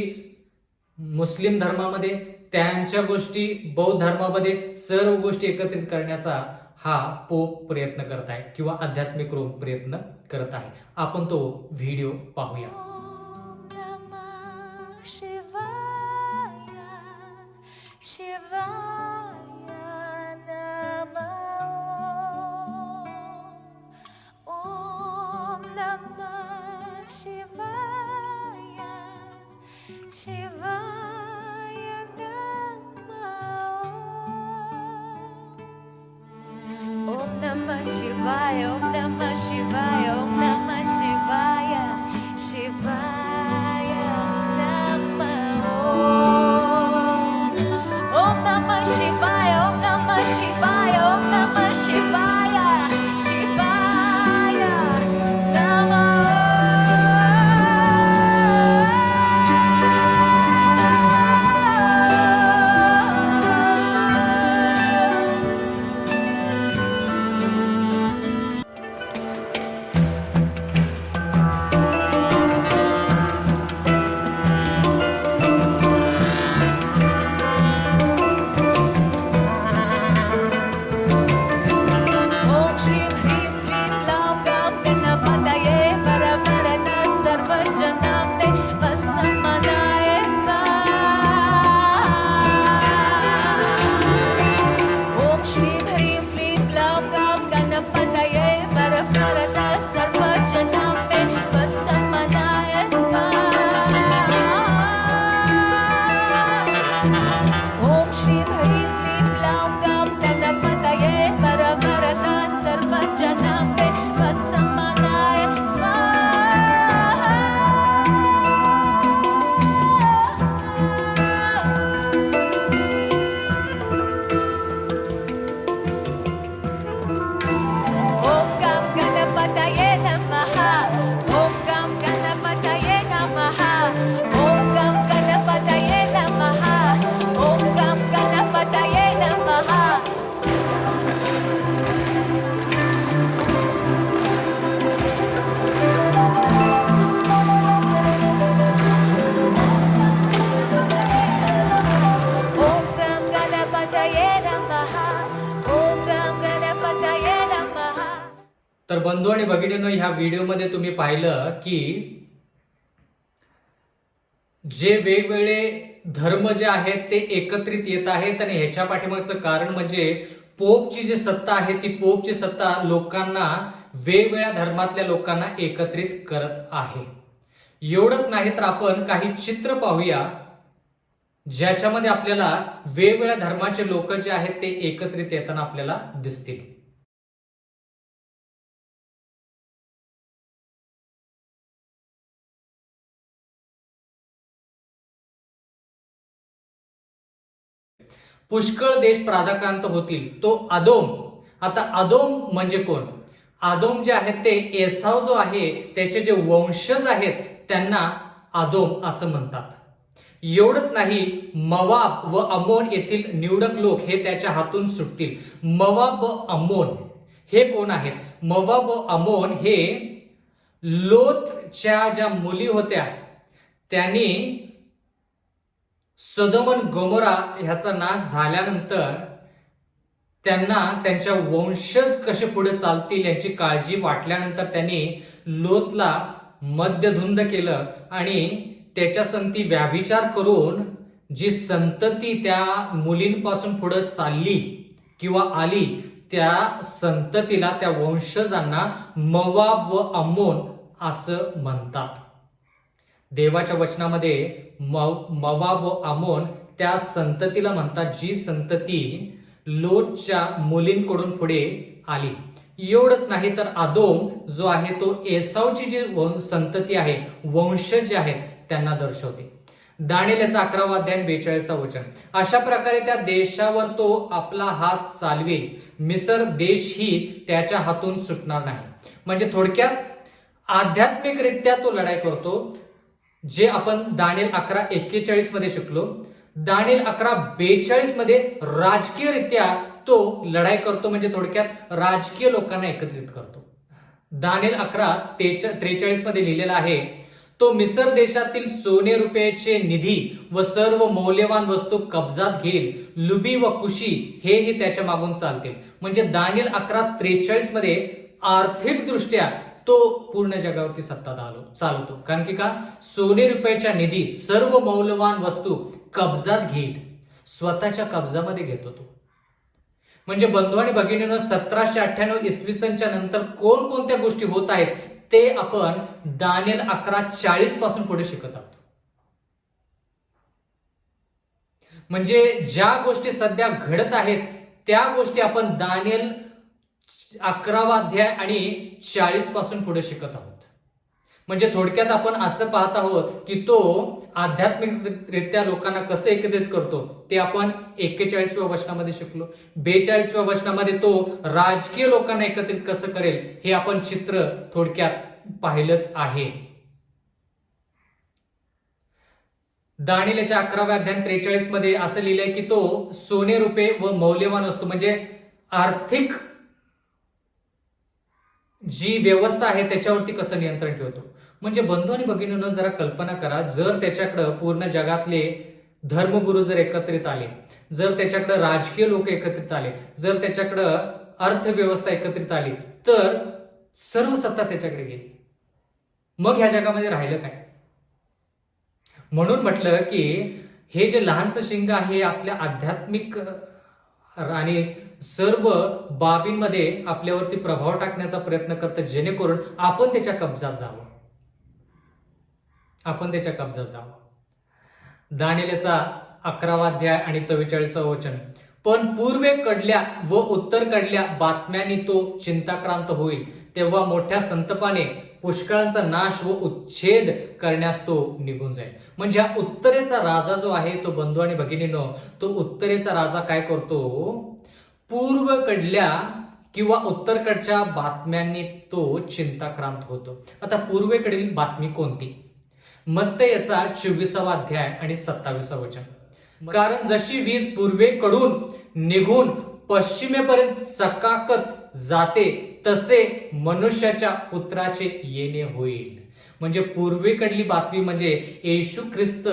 मुस्लिम धर्मामध्ये, त्यांच्या गोष्टी बौद्ध धर्मामध्ये, सर्व गोष्टी एकत्रित करण्याचा हा पोप प्रयत्न करत आहे किंवा आध्यात्मिक रोम प्रयत्न करत आहे. आपण तो व्हिडिओ पाहूया. Shivaya, Om Namah Shivaya, Om Namah Shivaya, Shivaya Namah Om. Om Namah Shivaya, Om Namah Shivaya, Om Namah Shivaya, Shivaya Namah तर बंधू आणि भगिनींनो, ह्या व्हिडिओमध्ये तुम्ही पाहिलं की जे वेगवेगळे धर्म जे आहेत ते एकत्रित येत आहेत आणि ह्याच्या पाठीमागचं कारण म्हणजे पोपची जी सत्ता आहे ती पोपची सत्ता लोकांना, वेगवेगळ्या धर्मातल्या लोकांना एकत्रित करत आहे. एवढंच नाही तर आपण काही चित्र पाहूया ज्याच्यामध्ये आपल्याला वेगवेगळ्या धर्माचे लोक जे आहेत ते एकत्रित येताना आपल्याला दिसतील. पुष्कळ देश प्रादाक्रांत होतील तो अदोम. आता अदोम म्हणजे कोण? अदोम जे आहेत ते एसाव जो आहे त्याचे जे वंशज आहेत त्यांना अदोम असं म्हणतात. एवढंच नाही, मवाब व अमोन येथील निवडक लोक हे त्याच्या हातून सुटतील. मवाब व अमोन हे कोण आहेत? मवाब व अमोन हे लोतच्या ज्या मुली होत्या त्यांनी सदोम आणि गोमोरा ह्याचा नाश झाल्यानंतर त्यांना त्यांच्या वंशज कसे पुढे चालतील याची काळजी वाटल्यानंतर त्यांनी लोतला मद्यधुंद केलं आणि त्याच्या संगती व्याभिचार करून जी संतती त्या मुलींपासून पुढे चालली किंवा आली त्या संततीला, त्या वंशजांना मवाब व अम्मोन असं म्हणतात. देवाच्या वचनामध्ये मवाब व अमोन त्या संततीला म्हणतात जी संतती लोटच्या मुलींकडून पुढे आली. एवढंच नाही तर अदोम जो आहे तो एसावची जी संतती आहे, वंशज जे आहेत त्यांना दर्शवते. दानिएल याचा 11वा अध्याय 42 वचन. अशा प्रकारे त्या देशावर तो आपला हात चालवेल, मिसर देशही त्याच्या हातून सुटणार नाही. म्हणजे थोडक्यात आध्यात्मिकरित्या तो लढाई करतो, जे आपण दानिएल 11:41 मध्ये शिकलो. दानिएल 11:42 मध्ये राजकीयरित्या तो लढाई करतो, म्हणजे थोडक्यात राजकीय लोकांना एकत्रित करतो. दानिएल 11:43 मध्ये लिहिलेला आहे, तो मिसर देशातील सोने रुपयाचे निधी व सर्व मौल्यवान वस्तू कब्जात घेईल. लुबी व कुशी हेही त्याच्या मागून चालतील. म्हणजे दानिएल 11:43 मध्ये आर्थिक दृष्ट्या तो पूर्ण जगावरती सत्ता चालवतो. कारण की का, सोने रुपयाच्या निधी सर्व मौल्यवान वस्तू कब्जात घेईल, स्वतःच्या कब्जामध्ये घेतो तो. म्हणजे बंधू आणि भगिनींनो, 1798 इसवी सनच्या नंतर कोणकोणत्या गोष्टी होत आहेत ते आपण दानिएल 11:40 पासून पुढे शिकत आहोत. म्हणजे ज्या गोष्टी सध्या घडत आहेत त्या गोष्टी आपण दानिएल 11वा अध्याय आणि 40 पासून पुढे शिकत आहोत. म्हणजे थोडक्यात आपण असं पाहत आहोत की तो आध्यात्मिकरित्या लोकांना कसं एकत्रित करतो ते आपण 41व्या वचनामध्ये शिकलो. 42व्या वचनामध्ये तो राजकीय लोकांना एकत्रित कसं करेल हे आपण चित्र थोडक्यात पाहिलंच आहे. दानिएलच्या 11व्या अध्याय 43 मध्ये असं लिहिलंय की तो सोने रुपये व मौल्यवान वस्तू, म्हणजे आर्थिक जी व्यवस्था आहे त्याच्यावरती कसं नियंत्रण ठेवतो. म्हणजे बंधू आणि भगिनींनो, जरा कल्पना करा, जर त्याच्याकडं पूर्ण जगातले धर्मगुरू जर एकत्रित आले, जर त्याच्याकडं राजकीय लोक एकत्रित आले, जर त्याच्याकडं अर्थव्यवस्था एकत्रित आली, तर सर्व सत्ता त्याच्याकडे गेली, मग ह्या जगामध्ये राहिलं काय. म्हणून म्हटलं की हे जे लहानसं शिंग आहे आपल्या आध्यात्मिक आणि सर्व बाबींमध्ये आपल्यावरती प्रभाव टाकण्याचा प्रयत्न करतं, जेणेकरून आपण त्याच्या कब्जात जावं. दानिएलचा 11वा अध्याय आणि 44वा वचन, पण पूर्वेकडल्या व उत्तरकडल्या बातम्यांनी तो चिंताक्रांत होईल, तेव्हा मोठ्या संतपाने पुष्कळांचा नाश व उच्छेद करण्यास तो निघून जाईल. म्हणजे हा उत्तरेचा राजा जो आहे तो, बंधू आणि भगिनींनो, तो उत्तरेचा राजा काय करतो, पूर्वेकडल्या किंवा उत्तरकडच्या बातम्यांनी तो चिंताक्रांत होतो. आता पूर्वेकडील बातमी कोणती? मत्तयचा 24वा अध्याय आणि 27वा वचन, कारण जशी वीज पूर्वेकडून निघून पश्चिमेपर्यंत चकाकत जाते तसे मनुष्याच्या पुत्राचे येणे होईल. म्हणजे पूर्वेकडली बातमी म्हणजे येशू ख्रिस्त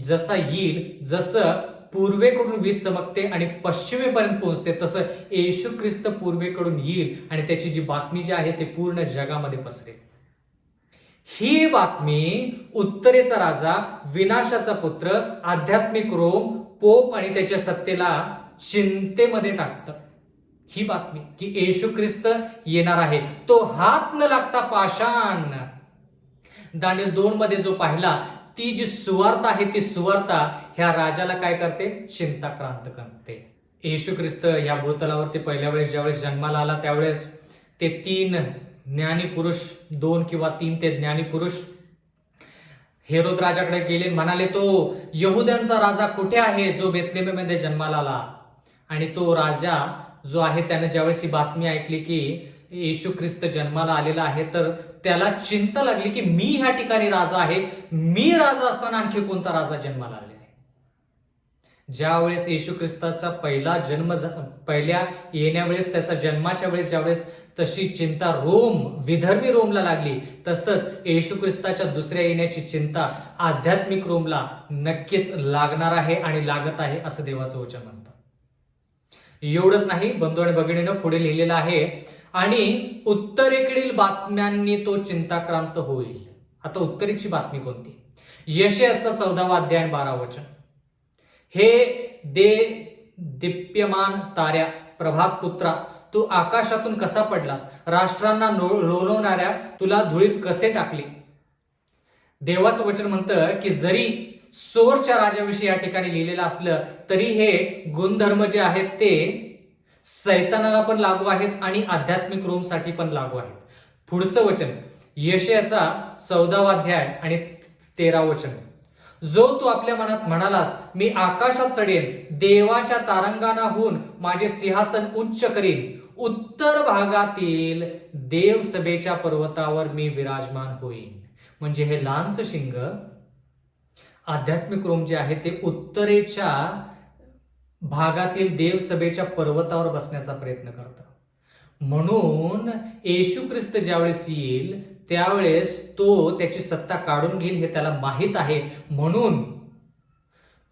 जसा येईल, जसं पूर्वेकडून वीज चमकते आणि पश्चिमेपर्यंत पोहोचते, तसं येशू ख्रिस्त पूर्वेकडून येईल आणि त्याची जी बातमी जी आहे ते पूर्ण जगामध्ये पसरेल. ही बातमी उत्तरेचा राजा, विनाशाचा पुत्र, आध्यात्मिक रोम, पोप आणि त्याच्या सत्तेला चिंतेमध्ये टाकतं. ही बातमी की येशू ख्रिस्त येणार आहे, तो हात न लागता पाषाण. दानिएल 2 मध्ये जो पाहिला, ती जी सुवार्ता आहे ती सुवार्ता ह्या राजाला काय करते, चिंताक्रांत करते. येशू ख्रिस्त या भूतलावरती पहिल्या वेळेस ज्यावेळेस जन्माला आला त्यावेळेस ते 3 ज्ञानी पुरुष, 2 किंवा 3 ते ज्ञानी पुरुष हेरोद राजाकडे गेले, म्हणाले, तो यहुद्यांचा राजा कुठे आहे जो बेथलेहेममध्ये जन्माला आला. आणि तो राजा जो आहे त्याने ज्यावेळेस ही बातमी ऐकली की येशू ख्रिस्त जन्माला आलेला आहे, तर त्याला चिंता लागली की मी ह्या ठिकाणी राजा आहे, मी राजा असताना आणखी कोणता राजा जन्माला आलेला आहे. ज्यावेळेस येशू ख्रिस्ताचा पहिल्या येण्यावेळेस, त्याचा जन्माच्या वेळेस ज्यावेळेस तशी चिंता विधर्मी रोमला लागली, तसंच येशू ख्रिस्ताच्या दुसऱ्या येण्याची चिंता आध्यात्मिक रोमला नक्कीच लागणार आहे आणि लागत आहे असं देवाचं वचन म्हणतं. एवढंच नाही बंधू आणि भगिनींनो, पुढे लिहिलेलं आहे, आणि उत्तरेकडील बातम्यांनी तो चिंताक्रांत होईल. आता उत्तरेची बातमी कोणती? यशायाचा 14वा अध्याय 12 वचन, हे दीप्यमान ताऱ्या, प्रभात पुत्रा, तू आकाशातून कसा पडलास, राष्ट्रांना लोळवणाऱ्या तुला धुळीत कसे टाकले. देवाचं वचन म्हणतं की जरी सोरच्या राजाविषयी या ठिकाणी लिहिलेलं असलं तरी हे गुणधर्म जे आहेत ते सैतानाला पण लागू आहेत आणि आध्यात्मिक रोमसाठी पण लागू आहेत. पुढचं वचन यशायाचा 14वा अध्याय आणि 13 वचन, जो तू आपल्या मनात म्हणालास, मी आकाशात चढेन, देवाच्या तारंगाणाहून माझे सिंहासन उच्च करीन, उत्तर भागातील देवसभेच्या पर्वतावर मी विराजमान होईन. म्हणजे हे लहानसं शिंग आध्यात्मिक रोम जे आहे ते उत्तरेच्या भागातील देवसभेच्या पर्वतावर बसण्याचा प्रयत्न करतं. म्हणून येशू ख्रिस्त ज्यावेळेस येईल त्यावेळेस तो त्याची सत्ता काढून घेईल हे त्याला माहीत आहे. म्हणून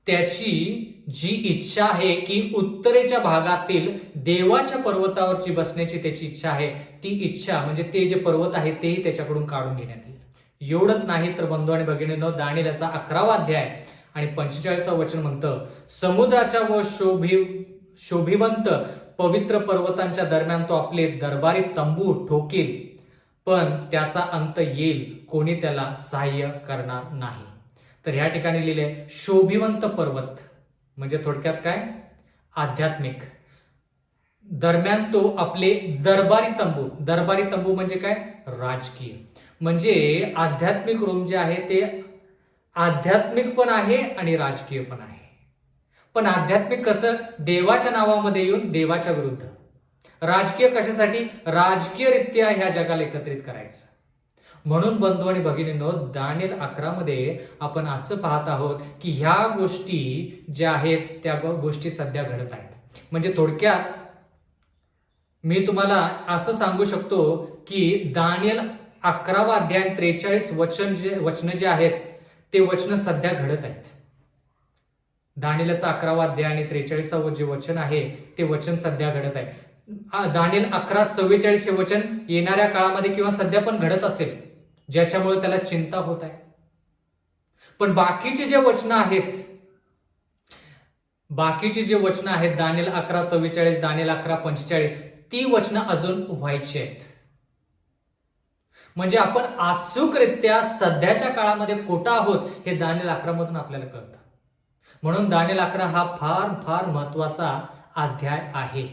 त्याची जी इच्छा आहे की उत्तरेच्या भागातील देवाच्या पर्वतावरची बसण्याची त्याची इच्छा आहे, ती इच्छा म्हणजे ते जे पर्वत आहे तेही त्याच्याकडून काढून घेण्यात येईल. एवढंच नाही तर बंधू आणि भगिनींनो, दानिएलचा 11वा अध्याय आणि 45वा वचन म्हणतं, समुद्राच्या व शोभिवंत पवित्र पर्वतांच्या दरम्यान तो आपले दरबारी तंबू ठोकील, पण त्याचा अंत येईल, कोणी त्याला सहाय्य करणार नाही. तर ह्या ठिकाणी लिहिले शोभिवंत पर्वत म्हणजे थोडक्यात काय, आध्यात्मिक. दरम्यान तो आपले दरबारी तंबू म्हणजे काय, राजकीय. म्हणजे आध्यात्मिक रोम जे आहे ते आध्यात्मिक पण आहे आणि राजकीय पण आहे. पण आध्यात्मिक कसं, देवाच्या नावामध्ये येऊन देवाच्या विरुद्ध. राजकीय कशासाठी, राजकीयरित्या ह्या जगाला एकत्रित करायचं. म्हणून बंधू आणि भगिनींनो, दानिएल 11 मध्ये आपण असं पाहत आहोत की ह्या गोष्टी ज्या आहेत त्या गोष्टी सध्या घडत आहेत. म्हणजे थोडक्यात मी तुम्हाला असं सांगू शकतो की दानिएल 11वा अध्याय 43 वचन जे आहेत ते वचन सध्या घडत आहेत. दानिएलचा 11वा अध्याय आणि 43वा जे वचन आहे ते वचन सध्या घडत आहे. दानिएल 11:44 हे वचन येणाऱ्या काळामध्ये किंवा सध्या पण घडत असेल, ज्याच्यामुळे त्याला चिंता होत आहे. पण बाकीचे जे वचन आहेत दानिएल 11:44, दानिएल 11:45, ती वचनं अजून व्हायची आहेत. म्हणजे आपण अचूकरित्या सध्याच्या काळामध्ये कुठं आहोत हे दानिएल 11 मधून आपल्याला कळतं. म्हणून दानिएल 11 हा फार फार महत्वाचा अध्याय आहे.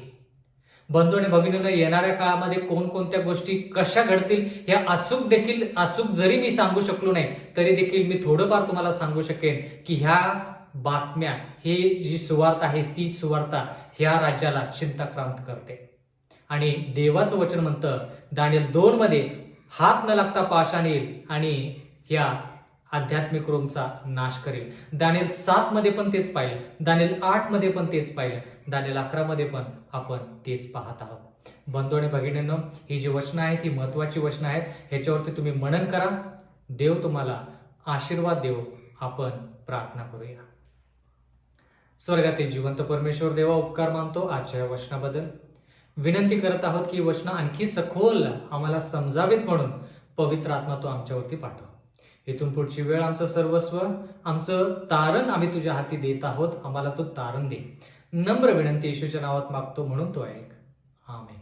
बंधू आणि भगिनींनो, येणाऱ्या काळामध्ये कोणकोणत्या गोष्टी कशा घडतील हे अचूक जरी मी सांगू शकलो नाही तरी देखील मी थोडंफार तुम्हाला सांगू शकेन की ह्या बातम्या, ही जी सुवार्ता आहे ती सुवार्ता ह्या राज्याला चिंताक्रांत करते. आणि देवाचं वचन म्हणतं दानिएल 2 मध्ये, हात न लागता पाषाण येईल आणि ह्या आध्यात्मिक रोमचा नाश करेल. दानिएल 7 मध्ये पण तेच पाहिलं, दानिएल 8 मध्ये पण तेच पाहिलं, दानिएल 11 मध्ये पण आपण तेच पाहत आहोत. बंधू आणि भगिनींनो, ही जी वचनं आहेत ती महत्वाची वचनं आहेत. ह्याच्यावरती तुम्ही मनन करा. देव तुम्हाला आशीर्वाद देव. आपण प्रार्थना करूया. स्वर्गातील जिवंत परमेश्वर देवा, उपकार मानतो आजच्या वचनाबद्दल. विनंती करत आहोत की वचनं आणखी सखोल आम्हाला समजावेत म्हणून पवित्र आत्मा तो आमच्यावरती पाठव. इथून पुढची वेळ आमचं सर्वस्व, आमचं तारण आम्ही तुझ्या हाती देत आहोत. आम्हाला तो तारण दे. नम्र विनंती येशूच्या नावात मागतो, म्हणून तो ऐक. आमेन.